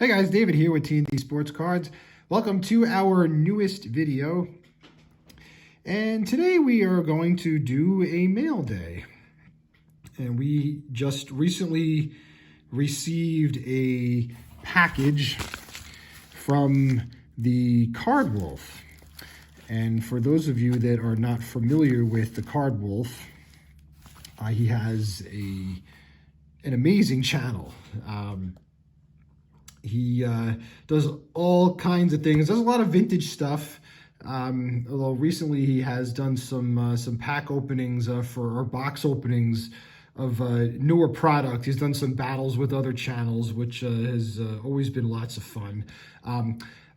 Hey guys, David here with T&D Sports Cards. Welcome to our newest video. And today we are going to do a mail day. And we just recently received a package from the Card Wolf. And for those of you that are not familiar with the Card Wolf, he has an amazing channel. He does all kinds of things. Does a lot of vintage stuff. Although recently he has done some pack openings or box openings of newer product. He's done some battles with other channels, which has always been lots of fun.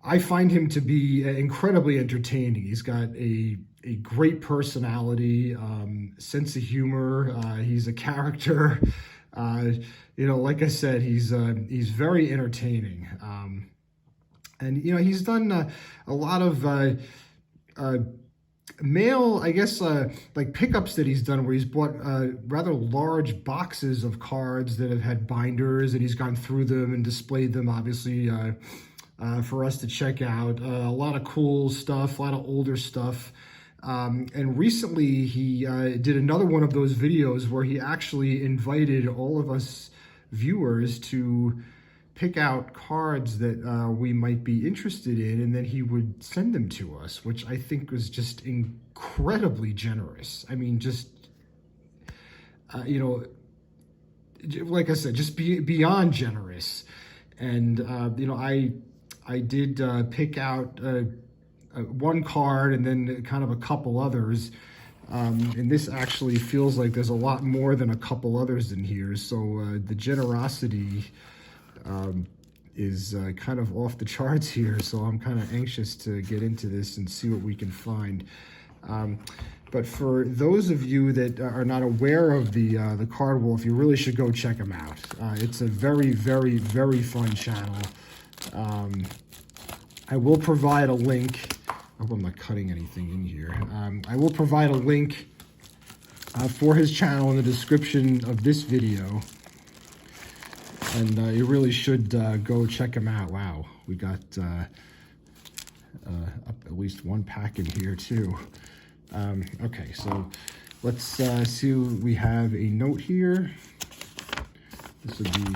I find him to be incredibly entertaining. He's got a great personality, sense of humor. He's a character. Like I said, he's very entertaining. And he's done a lot of mail, I guess, like pickups that he's done where he's bought rather large boxes of cards that have had binders, and he's gone through them and displayed them, obviously, for us to check out. A lot of cool stuff, a lot of older stuff. And recently he did another one of those videos where he actually invited all of us viewers to pick out cards that we might be interested in, and then he would send them to us, which I think was just incredibly generous. I mean, just, like I said, just beyond generous. And, I did pick out one card and then kind of a couple others. And this actually feels like there's a lot more than a couple others in here. So the generosity is kind of off the charts here. So I'm kind of anxious to get into this and see what we can find. But for those of you that are not aware of the Card Wolf, you really should go check him out. It's a very, very, very fun channel. I will provide a link. I hope I'm not cutting anything in here. I will provide a link for his channel in the description of this video. And you really should go check him out. Wow, we got up at least one pack in here too. Okay, so let's see. We have a note here. This would be...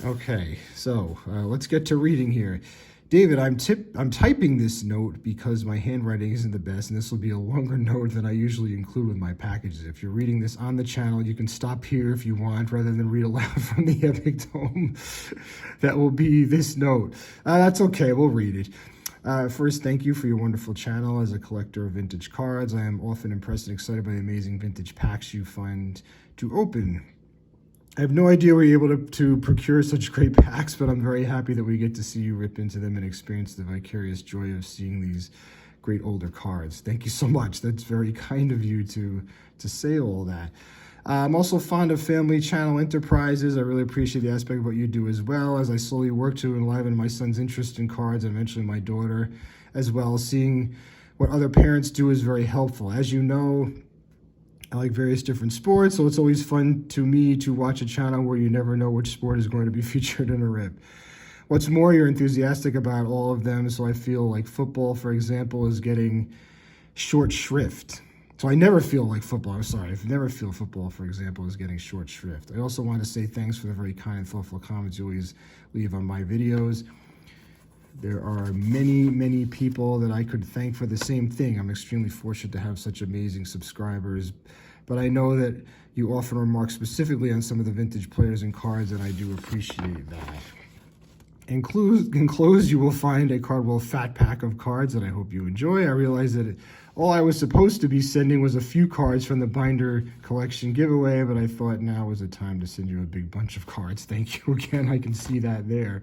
Okay, so let's get to reading here. David, I'm typing this note because my handwriting isn't the best, and this will be a longer note than I usually include with my packages. If you're reading this on the channel, you can stop here if you want, rather than read aloud from the Epic Tome. That will be this note. That's okay, we'll read it. First, thank you for your wonderful channel. As a collector of vintage cards, I am often impressed and excited by the amazing vintage packs you find to open. I have no idea where you're able to procure such great packs, but I'm very happy that we get to see you rip into them and experience the vicarious joy of seeing these great older cards. Thank you so much. That's very kind of you to say all that. I'm also fond of family channel enterprises. I really appreciate the aspect of what you do as well, as I slowly work to enliven my son's interest in cards and eventually my daughter as well. Seeing what other parents do is very helpful. As you know, I like various different sports, so it's always fun to me to watch a channel where you never know which sport is going to be featured in a rip. What's more, you're enthusiastic about all of them, so I feel like football, for example, is getting short shrift. So I never feel like football, I'm sorry, I never feel football, for example, is getting short shrift. I also want to say thanks for the very kind and thoughtful comments you always leave on my videos. There are many, many people that I could thank for the same thing. I'm extremely fortunate to have such amazing subscribers, but I know that you often remark specifically on some of the vintage players and cards, and I do appreciate that. Enclosed, you will find a Card Wolf fat pack of cards that I hope you enjoy. I realize that all I was supposed to be sending was a few cards from the binder collection giveaway, but I thought now was the time to send you a big bunch of cards. Thank you again. I can see that there.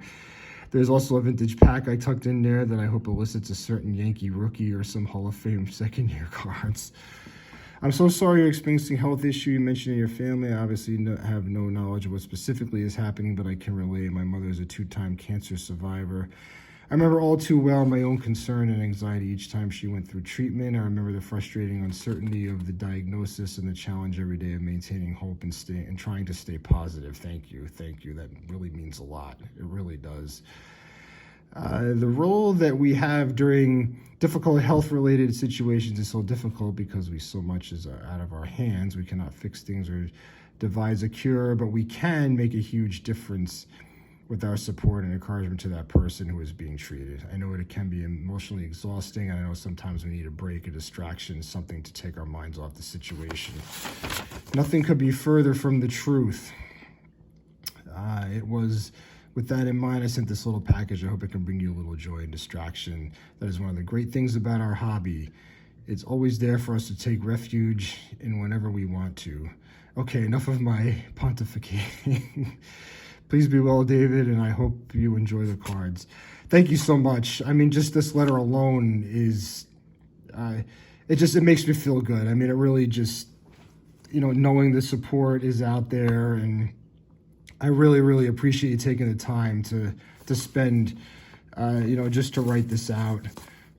There's also a vintage pack I tucked in there that I hope elicits a certain Yankee rookie or some Hall of Fame second-year cards. I'm so sorry you're experiencing a health issue you mentioned in your family. I obviously have no knowledge of what specifically is happening, but I can relate. My mother is a 2-time cancer survivor. I remember all too well my own concern and anxiety each time she went through treatment. I remember the frustrating uncertainty of the diagnosis and the challenge every day of maintaining hope and trying to stay positive. Thank you. That really means a lot. It really does. The role that we have during difficult health-related situations is so difficult because so much is out of our hands. We cannot fix things or devise a cure, but we can make a huge difference with our support and encouragement to that person who is being treated. I know it can be emotionally exhausting, and I know sometimes we need a break, a distraction, something to take our minds off the situation. Nothing could be further from the truth. It was with that in mind, I sent this little package. I hope it can bring you a little joy and distraction. That is one of the great things about our hobby. It's always there for us to take refuge in whenever we want to. Okay, enough of my pontificating. Please be well, David, and I hope you enjoy the cards. Thank you so much. I mean, just this letter alone is, it makes me feel good. I mean, it really just, knowing the support is out there, and I really, really appreciate you taking the time to spend, just to write this out.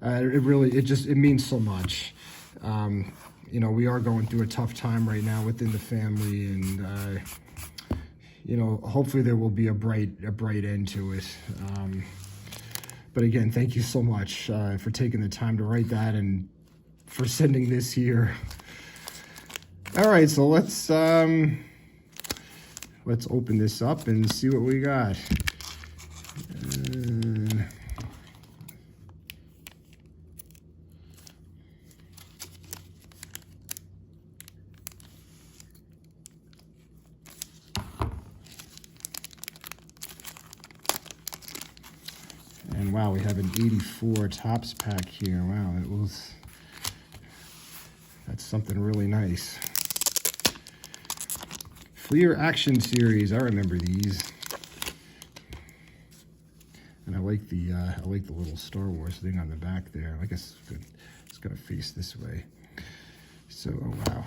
It means so much. We are going through a tough time right now within the family, and hopefully there will be a bright end to it. But again, thank you so much for taking the time to write that and for sending this here. All right, so let's open this up and see what we got. And wow, we have an 84 Topps pack here. Wow, that's something really nice. Fleer Action Series, I remember these. And I like the little Star Wars thing on the back there. I guess it's gonna face this way. So, oh wow.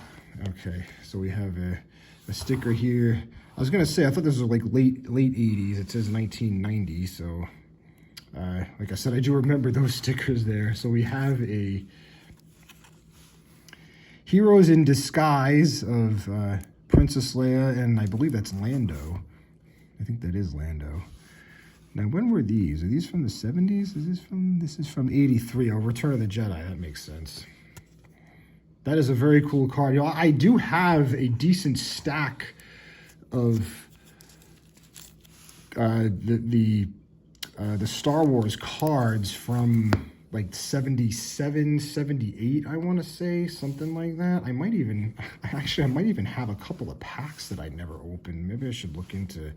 Okay, so we have a sticker here. I was gonna say, I thought this was like late 80s. It says 1990, so like I said, I do remember those stickers there. So we have a Heroes in Disguise of Princess Leia, and I believe that's Lando. I think that is Lando. Now, when were these? Are these from the 70s? This is from 83. Oh, Return of the Jedi. That makes sense. That is a very cool card. I do have a decent stack of the Star Wars cards from like 77, 78, I want to say, something like that. I might even have a couple of packs that I never opened. Maybe I should look into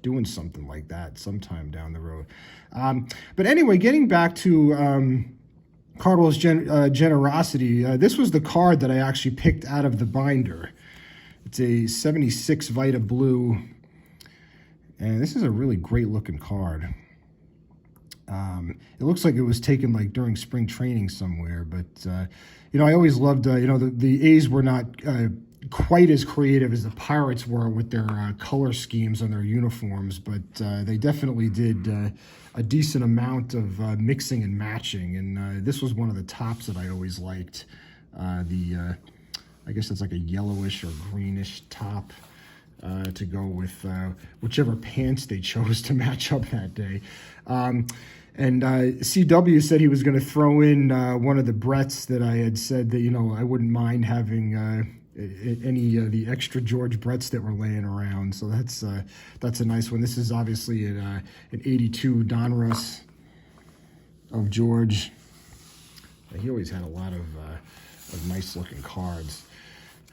doing something like that sometime down the road. But anyway, getting back to Cardwell's generosity, this was the card that I actually picked out of the binder. It's a 76 Vita Blue, and this is a really great looking card. It looks like it was taken like during spring training somewhere, but I always loved the A's were not quite as creative as the Pirates were with their color schemes on their uniforms, but they definitely did a decent amount of mixing and matching, and this was one of the tops that I always liked. I guess it's like a yellowish or greenish top to go with whichever pants they chose to match up that day. And CW said he was going to throw in one of the Bretts that I had said that, I wouldn't mind having any of the extra George Bretts that were laying around. So that's a nice one. This is obviously an 82 Donruss of George. He always had a lot of nice looking cards.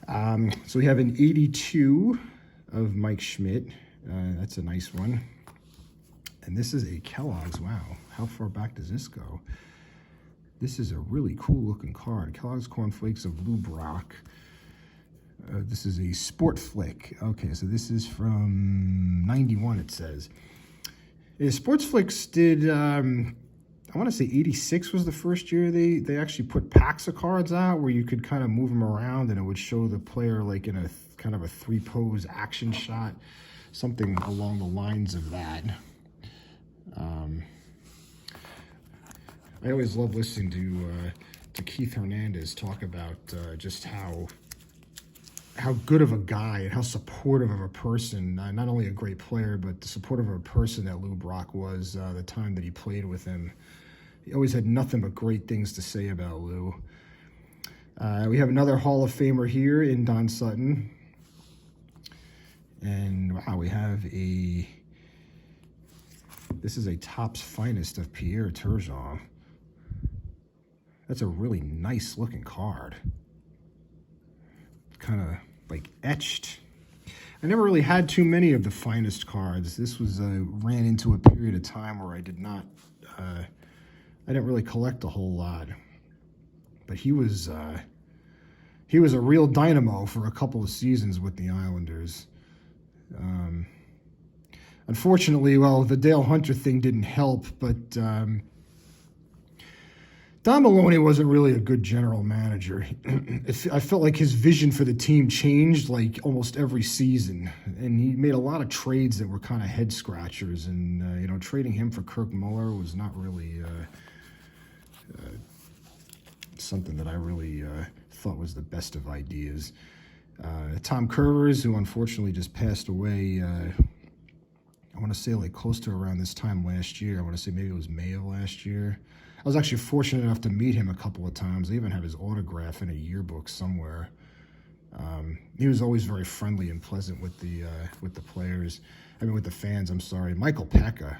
So we have an 82 of Mike Schmidt. That's a nice one. And this is a Kellogg's. Wow, how far back does this go? This is a really cool looking card. Kellogg's Corn Flakes of Blue Brock. This is a Sport Flick. Okay, so this is from 91, it says. Sports Flicks did, I want to say 86 was the first year they actually put packs of cards out where you could kind of move them around and it would show the player like in a kind of a three-pose action shot, something along the lines of that. I always love listening to Keith Hernandez talk about just how good of a guy and how supportive of a person, not only a great player, but the supportive of a person that Lou Brock was the time that he played with him. He always had nothing but great things to say about Lou. We have another Hall of Famer here in Don Sutton. And wow, we have this is a Topps Finest of Pierre Turgeon. That's a really nice looking card. Kind of like etched. I never really had too many of the Finest cards. This was ran into a period of time where I didn't really collect a whole lot. But he was a real dynamo for a couple of seasons with the Islanders. Unfortunately, well, the Dale Hunter thing didn't help, but Don Maloney wasn't really a good general manager. I felt like his vision for the team changed like almost every season, and he made a lot of trades that were kind of head scratchers. And trading him for Kirk Muller was not really something that I really thought was the best of ideas. Tom Curvers, who unfortunately just passed away, I want to say like close to around this time last year. I want to say maybe it was May of last year. I was actually fortunate enough to meet him a couple of times. I even have his autograph in a yearbook somewhere. He was always very friendly and pleasant with the players. With the fans, I'm sorry. Michael Pekka.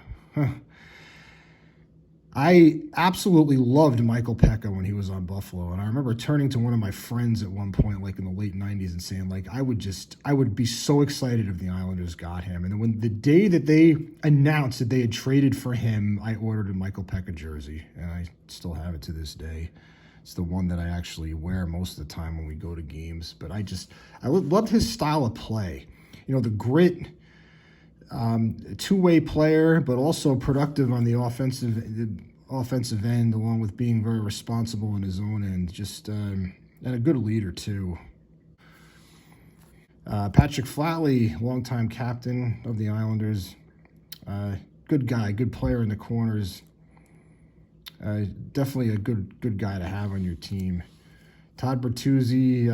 I absolutely loved Michael Pekka when he was on Buffalo, and I remember turning to one of my friends at one point, like in the late 90s, and saying, like, I would be so excited if the Islanders got him. And then when the day that they announced that they had traded for him, I ordered a Michael Pekka jersey, and I still have it to this day. It's the one that I actually wear most of the time when we go to games. But I loved his style of play. The grit. Two-way player, but also productive on the offensive end, along with being very responsible in his own end. And a good leader too. Patrick Flatley, longtime captain of the Islanders. Good guy, good player in the corners. Definitely a good guy to have on your team. Todd Bertuzzi,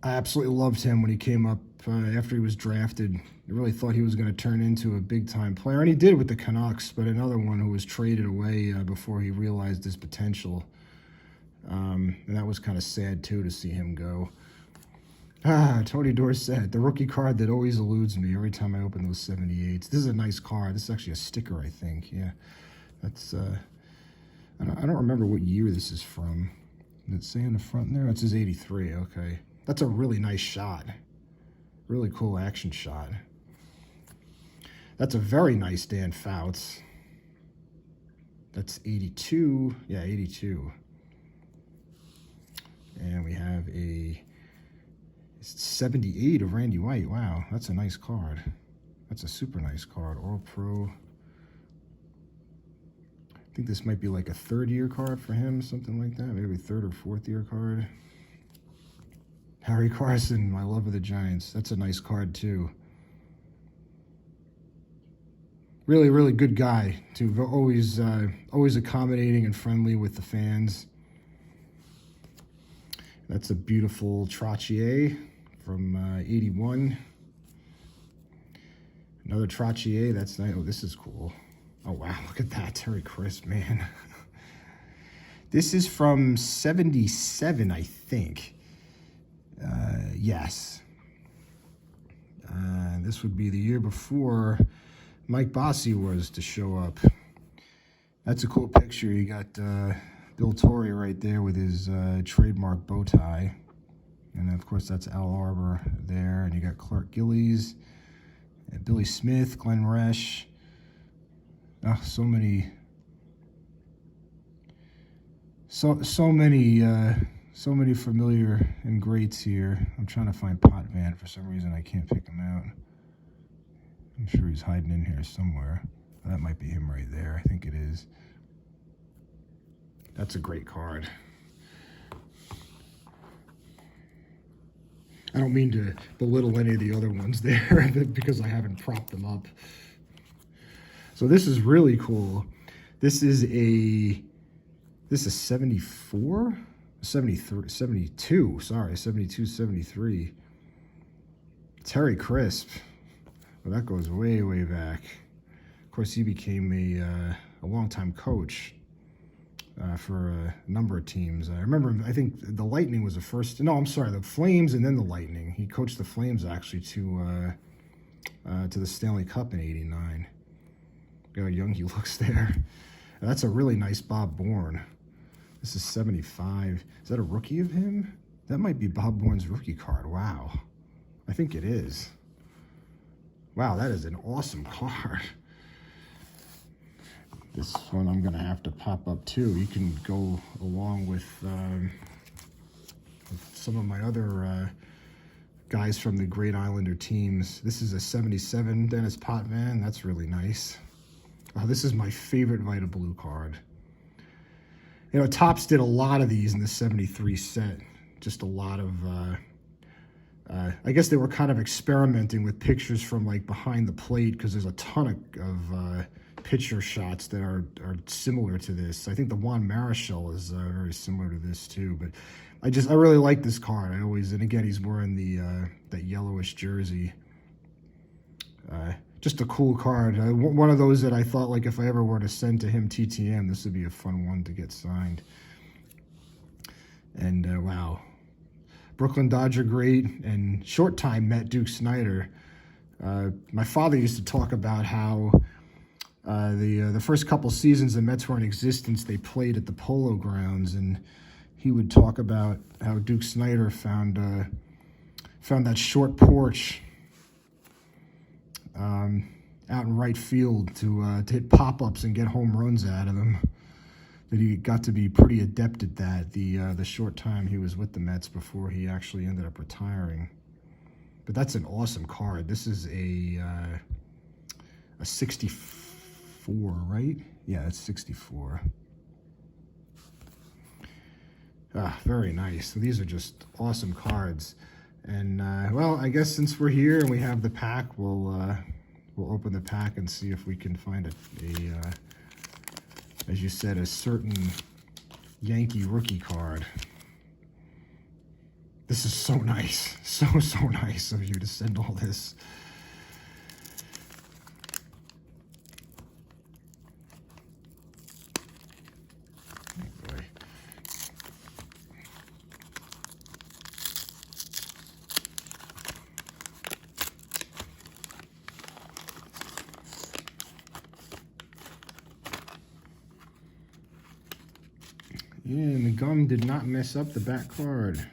I absolutely loved him when he came up after he was drafted. I really thought he was going to turn into a big-time player, and he did with the Canucks, but another one who was traded away before he realized his potential. And that was kind of sad, too, to see him go. Tony Dorsett, the rookie card that always eludes me every time I open those 78s. This is a nice card. This is actually a sticker, I think. Yeah, that's. I don't remember what year this is from. Did it say on the front there? It says 83. Okay, that's a really nice shot. Really cool action shot. That's a very nice Dan Fouts. That's 82. Yeah, 82. And we have a 78 of Randy White. Wow, that's a nice card. That's a super nice card. All Pro. I think this might be like a third-year card for him, something like that. Maybe third or fourth-year card. Harry Carson, my love of the Giants. That's a nice card, too. Really, really good guy, too. Always accommodating and friendly with the fans. That's a beautiful Trottier from 81. Another Trottier. That's nice. Oh, this is cool. Oh, wow. Look at that. Terry Crisp, man. This is from 77, I think. Yes. This would be the year before Mike Bossy was to show up. That's a cool picture. You got Bill Torrey right there with his trademark bow tie. And then, of course, that's Al Arbor there. And you got Clark Gillies, and Billy Smith, Glenn Resch. Oh, so many familiar and greats here. I'm trying to find Potvin. For some reason, I can't pick him out. I'm sure he's hiding in here somewhere. That might be him right there. I think it is. That's a great card. I don't mean to belittle any of the other ones there because I haven't propped them up. So this is really cool. This is 74, 73, 72. Sorry, 72, 73. Terry Crisp. Well, that goes way, way back. Of course, he became a longtime coach for a number of teams. I remember, I think the Lightning was the first. No, I'm sorry, the Flames and then the Lightning. He coached the Flames actually to the Stanley Cup in '89. Look how young he looks there. That's a really nice Bob Bourne. This is 75. Is that a rookie of him? That might be Bob Bourne's rookie card. Wow. I think it is. Wow, that is an awesome card. This one I'm going to have to pop up too. You can go along with some of my other guys from the Great Islander teams. This is a 77 Dennis Potvin. That's really nice. Oh, this is my favorite Vita Blue card. You know, Topps did a lot of these in the 73 set. Just a lot of, I guess they were kind of experimenting with pictures from like behind the plate because there's a ton of picture shots that are similar to this. I think the Juan Marichal is very similar to this too. But I really like this card. And again, he's wearing the that yellowish jersey. Just a cool card. One of those that I thought, like, if I ever were to send to him TTM, this would be a fun one to get signed. And wow, Brooklyn Dodger great and short time Met Duke Snider. My father used to talk about how the first couple seasons the Mets were in existence, they played at the Polo Grounds, and he would talk about how Duke Snider found that short porch out in right field to hit pop-ups and get home runs out of them. That he got to be pretty adept at that the short time he was with the Mets before he actually ended up retiring. But that's an awesome card. This is a 64, right? Yeah, it's 64. Very nice. So these are just awesome cards. And, well, I guess since we're here and we have the pack, we'll open the pack and see if we can find as you said, a certain Yankee rookie card. This is so nice. So nice of you to send all this. And the gum did not mess up the back card.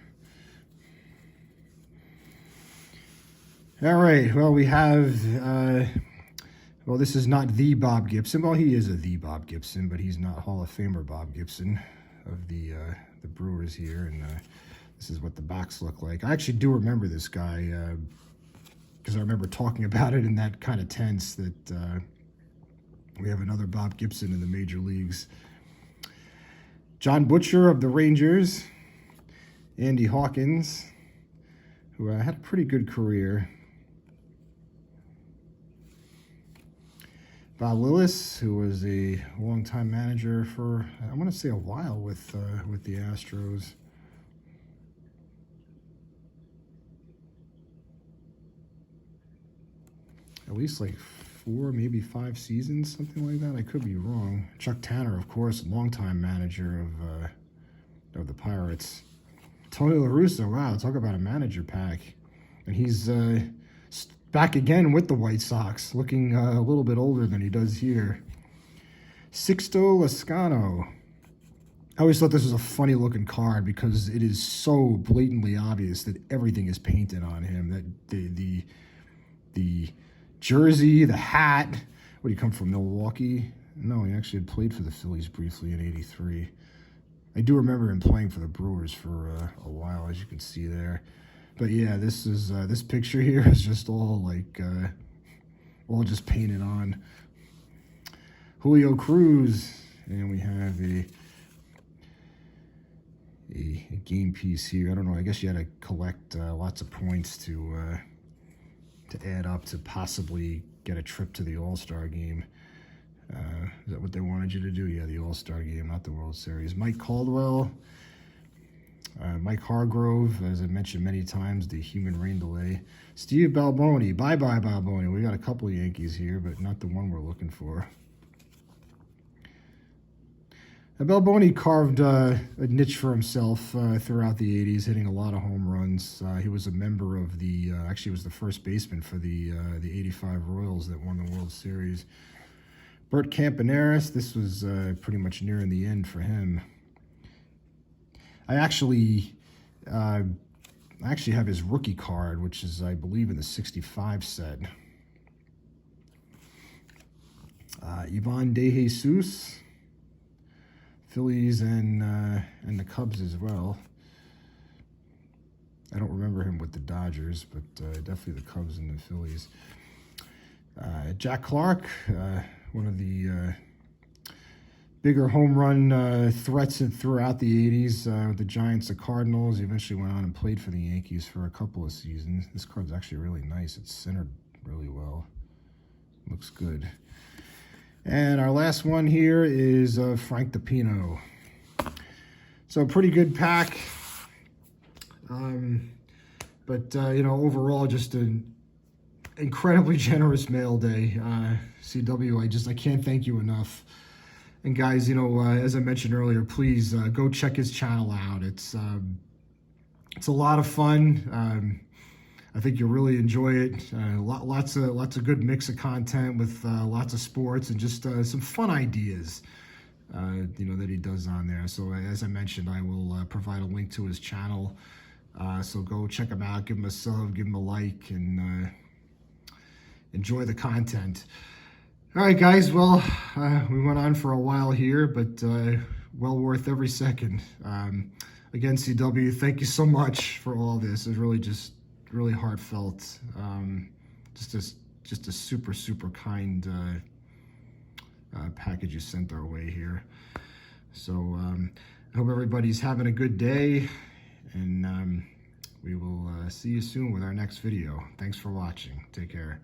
All right, well, we have, well, this is not the Bob Gibson. Well, he is the Bob Gibson, but he's not Hall of Famer Bob Gibson of the Brewers here. And this is what the backs look like. I actually do remember this guy because I remember talking about it in that kind of tense that we have another Bob Gibson in the major leagues. John Butcher of the Rangers, Andy Hawkins, who had a pretty good career. Bob Lillis, who was a longtime manager for, I want to say, a while with the Astros. At least like 4, maybe 5 seasons, something like that. I could be wrong. Chuck Tanner, of course, longtime manager of the Pirates. Tony La Russa, wow, talk about a manager pack. And he's back again with the White Sox, looking a little bit older than he does here. Sixto Lezcano. I always thought this was a funny looking card because it is so blatantly obvious that everything is painted on him. That the jersey, the hat. What, did he come from, Milwaukee? No, he actually had played for the Phillies briefly in '83. I do remember him playing for the Brewers for a while, as you can see there. But yeah, this is this picture here is just all like all just painted on. Julio Cruz, and we have a game piece here. I don't know. I guess you had to collect lots of points to add up to possibly get a trip to the All-Star game. Is that what they wanted you to do? Yeah, the All-Star game, not the World Series. Mike Caldwell, Mike Hargrove, as I mentioned many times, the human rain delay. Steve Balboni, bye-bye Balboni. We got a couple of Yankees here, but not the one we're looking for. Balboni carved a niche for himself throughout the 80s, hitting a lot of home runs. He was a member of the, actually was the first baseman for the 85 Royals that won the World Series. Bert Campaneris, this was pretty much nearing the end for him. I actually have his rookie card, which is, I believe, in the 65 set. Ivan De Jesus, Phillies and the Cubs as well. I don't remember him with the Dodgers, but definitely the Cubs and the Phillies. Jack Clark, one of the bigger home run threats throughout the 80s with the Giants, the Cardinals. He eventually went on and played for the Yankees for a couple of seasons. This card's actually really nice. It's centered really well. Looks good. And our last one here is Frank DiPino. So pretty good pack. But you know, overall, just an incredibly generous mail day. CW, I can't thank you enough. And guys, you know, as I mentioned earlier, please go check his channel out. It's a lot of fun. I think you'll really enjoy it. Lots of good mix of content with lots of sports and just some fun ideas, you know, that he does on there. So as I mentioned, I will provide a link to his channel. So go check him out, give him a sub, give him a like, and enjoy the content. All right, guys. Well, we went on for a while here, but well worth every second. Again, CW, thank you so much for all this. It's really just really heartfelt. Just a super kind package you sent our way here. So I hope everybody's having a good day, and we will see you soon with our next video. Thanks for watching. Take care.